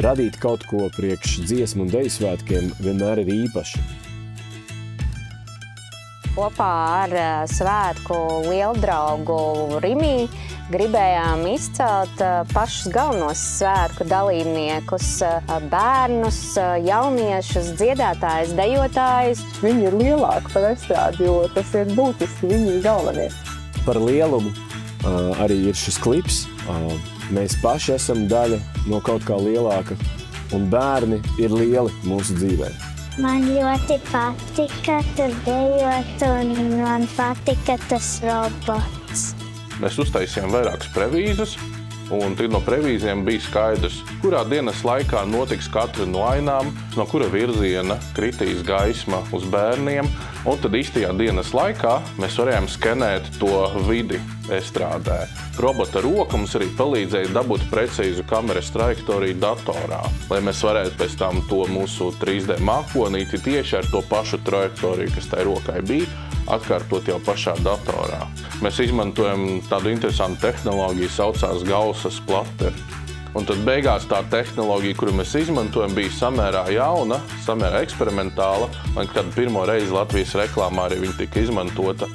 radīt kaut ko priekš dziesmu un deju svētkiem vienmēr ir īpaši. Kopā ar svētku lieldraugu Rimi gribējām izcelt pašus galvenos svētku dalībniekus, bērnus, jauniešus, dziedātājus, dejotājus. Viņi ir lielāki par estrādi, jo tas ir būtiski, viņi ir galvenie. Par lielumu arī ir šis klips. Mēs paši esam daļa no kaut kā lielāka, un bērni ir lieli mūsu dzīvē. Man ļoti patika tur dejot, un man patika tas robots. Mēs uztaisījām vairākas prevīzes, un no prevīzēm bija skaidrs, kurā dienas laikā notiks katra no ainām, no kura virziena kritīs gaisma uz bērniem, un tad īstajā dienas laikā mēs varējām skenēt to vidi estrādē. Robota roka mums arī palīdzēja dabūt precīzu kameras trajektoriju datorā, lai mēs varētu pēc tam to mūsu 3D mākonīti tieši ar to pašu trajektoriju, kas tai rokai bija, atkārtot jau pašā datorā. Mēs izmantojam tādu interesantu tehnoloģiju, saucās Gaussa splatteri. Un tad beigās tā tehnoloģija, kuru mēs izmantojam, bija samērā jauna, samērā eksperimentāla, un kad pirmo reizi Latvijas reklāmā arī viņa tika izmantota.